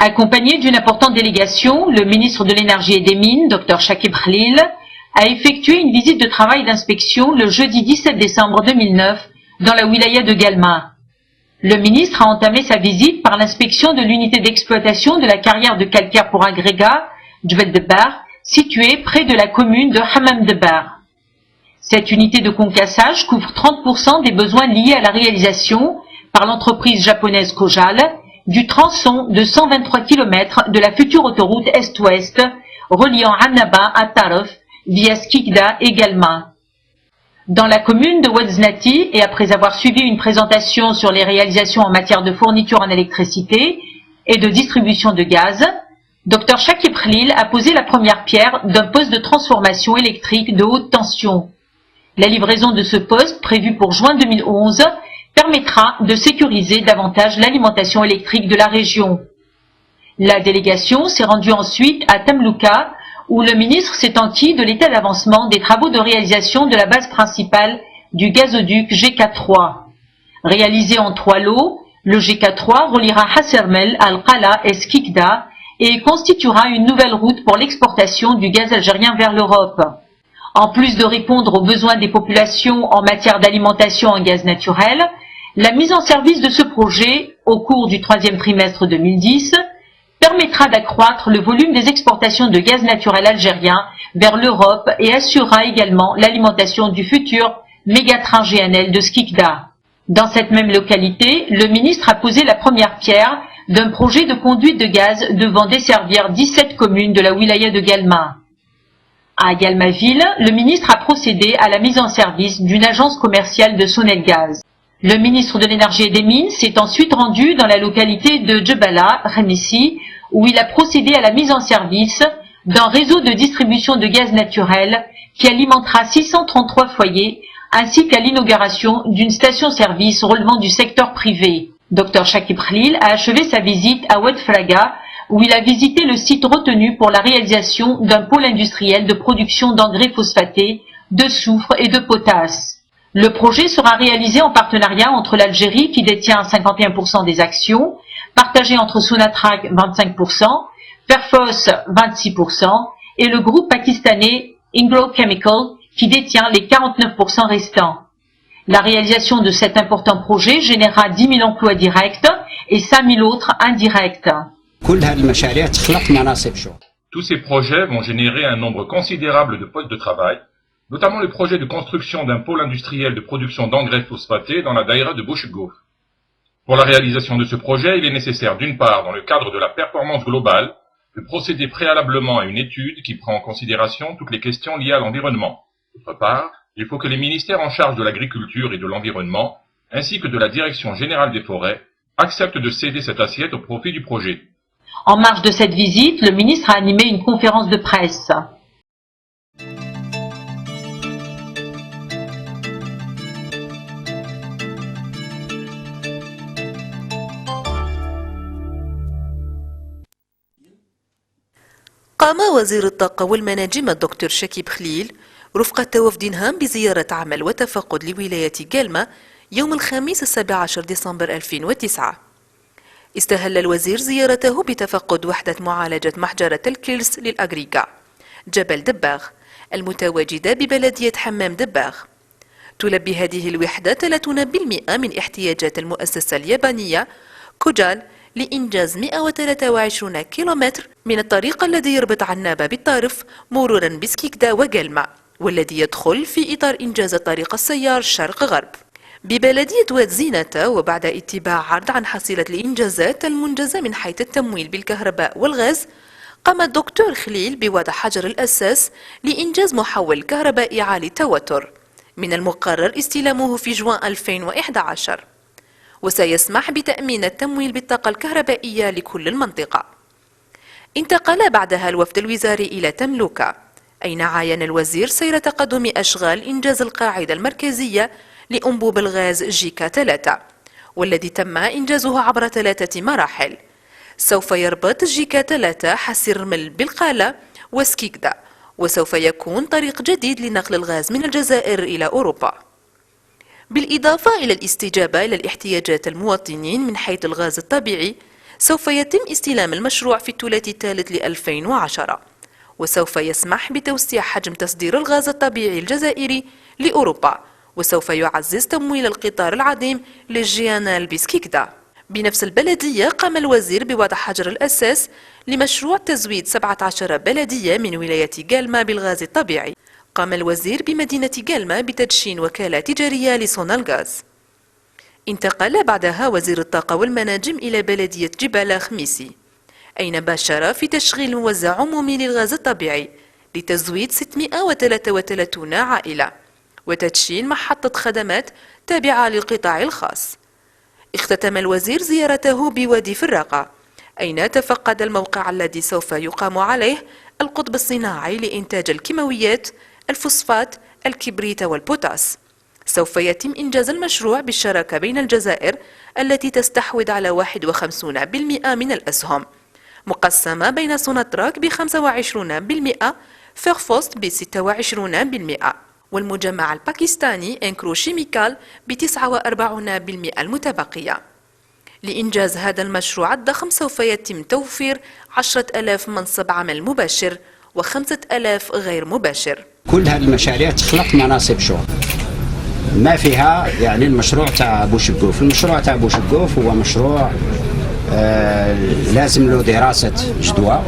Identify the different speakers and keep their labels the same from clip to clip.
Speaker 1: Accompagné d'une importante délégation, le ministre de l'Énergie et des Mines, Dr Chakib Khalil, a effectué une visite de travail d'inspection le jeudi 17 décembre 2009 dans la wilaya de Galma. Le ministre a entamé sa visite par l'inspection de l'unité d'exploitation de la carrière de calcaire pour agrégat, Djbel Debbar, située près de la commune de Hammam Debbar. Cette unité de concassage couvre 30% des besoins liés à la réalisation, par l'entreprise japonaise Kojal, du tronçon de 123 km de la future autoroute Est-Ouest, reliant Annaba à Taref, via Skikda et Galma. Dans la commune de Ouadznati, et après avoir suivi une présentation sur les réalisations en matière de fourniture en électricité et de distribution de gaz, Dr Chakib Khalil a posé la première pierre d'un poste de transformation électrique de haute tension. La livraison de ce poste, prévue pour juin 2011, permettra de sécuriser davantage l'alimentation électrique de la région. La délégation s'est rendue ensuite à Tamlouka, où le ministre s'est enquis de l'état d'avancement des travaux de réalisation de la base principale du gazoduc GK3. Réalisé en 3 lots, le GK3 reliera Hassermel, Al-Qala et Skikda et constituera une nouvelle route pour l'exportation du gaz algérien vers l'Europe. En plus de répondre aux besoins des populations en matière d'alimentation en gaz naturel, la mise en service de ce projet, au cours du 3e trimestre 2010, permettra d'accroître le volume des exportations de gaz naturel algérien vers l'Europe et assurera également l'alimentation du futur mégatrain GNL de Skikda. Dans cette même localité, le ministre a posé la première pierre d'un projet de conduite de gaz devant desservir 17 communes de la wilaya de Galma. À Galmaville, le ministre a procédé à la mise en service d'une agence commerciale de Sonelgaz. Le ministre de l'Énergie et des Mines s'est ensuite rendu dans la localité de Djebala, Remissi, où il a procédé à la mise en service d'un réseau de distribution de gaz naturel qui alimentera 633 foyers, ainsi qu'à l'inauguration d'une station-service relevant du secteur privé. Dr Chakib Khalil a achevé sa visite à Oued Fraga, où il a visité le site retenu pour la réalisation d'un pôle industriel de production d'engrais phosphatés, de soufre et de potasse. Le projet sera réalisé en partenariat entre l'Algérie, qui détient 51% des actions, partagé entre Sonatrach 25%, Perfos 26%, et le groupe pakistanais Ingro Chemical, qui détient les 49% restants. La réalisation de cet important projet générera 10 000 emplois directs et 5 000 autres indirects.
Speaker 2: Tous ces projets vont générer un nombre considérable de postes de travail, notamment le projet de construction d'un pôle industriel de production d'engrais phosphatés dans la daïra de Bouchgouf. Pour la réalisation de ce projet, il est nécessaire d'une part, dans le cadre de la performance globale, de procéder préalablement à une étude qui prend en considération toutes les questions liées à l'environnement. D'autre part, il faut que les ministères en charge de l'agriculture et de l'environnement, ainsi que de la Direction générale des forêts, acceptent de céder cette assiette au profit du projet.
Speaker 1: En marge de cette visite, le ministre a animé une conférence de presse.
Speaker 3: قام وزير الطاقة والمناجم الدكتور شكيب خليل رفقة وفد هام بزيارة عمل وتفقد لولاية جالما يوم الخميس 17 ديسمبر 2009. استهل الوزير زيارته بتفقد وحدة معالجة محجرة الكيلس للأغريغا جبل دباغ المتواجدة ببلدية حمام دباغ. تلبي هذه الوحدة 30% من احتياجات المؤسسة اليابانية كوجال لإنجاز 123 كيلومتر من الطريق الذي يربط عنابة بالطارف مرورا بسكيكدا وجلما، والذي يدخل في إطار إنجاز طريق السيار شرق-غرب. ببلدية واد زينة، وبعد اتباع عرض عن حصيلة الإنجازات المنجزة من حيث التمويل بالكهرباء والغاز، قام الدكتور خليل بوضع حجر الأساس لإنجاز محول كهربائي عالي التوتر من المقرر استلامه في جوان 2011، وسيسمح بتأمين التمويل بالطاقة الكهربائية لكل المنطقة. انتقل بعدها الوفد الوزاري إلى تملوكا، أين عاين الوزير سير تقدم أشغال إنجاز القاعدة المركزية لأنبوب الغاز جيكا 3، والذي تم إنجازه عبر 3 مراحل. سوف يربط جيكا 3 حسيرمل بالقالة وسكيكدا، وسوف يكون طريق جديد لنقل الغاز من الجزائر إلى أوروبا، بالإضافة إلى الاستجابة إلى الاحتياجات المواطنين من حيث الغاز الطبيعي. سوف يتم استلام المشروع في الثلاث الثالث ل2010، وسوف يسمح بتوسيع حجم تصدير الغاز الطبيعي الجزائري لأوروبا، وسوف يعزز تمويل القطار العظيم للجيانال بسكيكدا. بنفس البلدية قام الوزير بوضع حجر الأساس لمشروع تزويد 17 بلدية من ولاية غالما بالغاز الطبيعي. قام الوزير بمدينة غالما بتدشين وكالة تجارية لسونالغاز. انتقل بعدها وزير الطاقة والمناجم إلى بلدية جبالة خميسي، أين باشر في تشغيل موزع عمومي للغاز الطبيعي لتزويد 633 عائلة وتدشين محطة خدمات تابعة للقطاع الخاص. اختتم الوزير زيارته بوادي فراقة، أين تفقد الموقع الذي سوف يقام عليه القطب الصناعي لإنتاج الكيماويات، الفوسفات، الكبريت والبوتاس. سوف يتم إنجاز المشروع بالشراكة بين الجزائر التي تستحوذ على 51% من الأسهم، مقسمة بين سوناتراك ب25%، فيرفوست ب26%، والمجمع الباكستاني إنكرو شيميكال ب49% المتبقية. لإنجاز هذا المشروع الضخم سوف يتم توفير 10,000 منصب عمل مباشر و5,000 غير مباشر.
Speaker 4: كل هذه المشاريع تخلق مناصب شغل، ما فيها يعني المشروع تاع بوشقوف. المشروع تاع بوشقوف هو مشروع لازم له دراسة جدوى،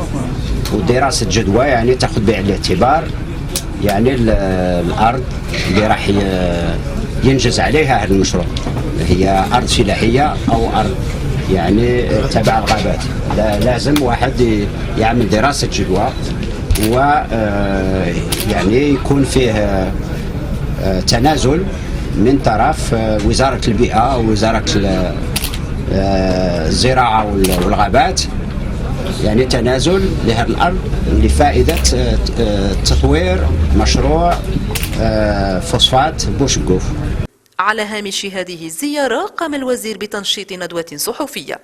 Speaker 4: ودراسة جدوى يعني تأخذ بعين الاعتبار يعني الأرض اللي راح ينجز عليها هذا المشروع، هي أرض فلاحية أو أرض يعني تبع الغابات. لازم واحد يعمل دراسة جدوى، ويعني يكون فيه تنازل من طرف وزارة البيئة ووزارة الزراعة والغابات، يعني تنازل لهذه الأرض لفائدة تطوير مشروع فوسفات بوشقوف.
Speaker 3: على هامش هذه الزيارة قام الوزير بتنشيط ندوة صحفية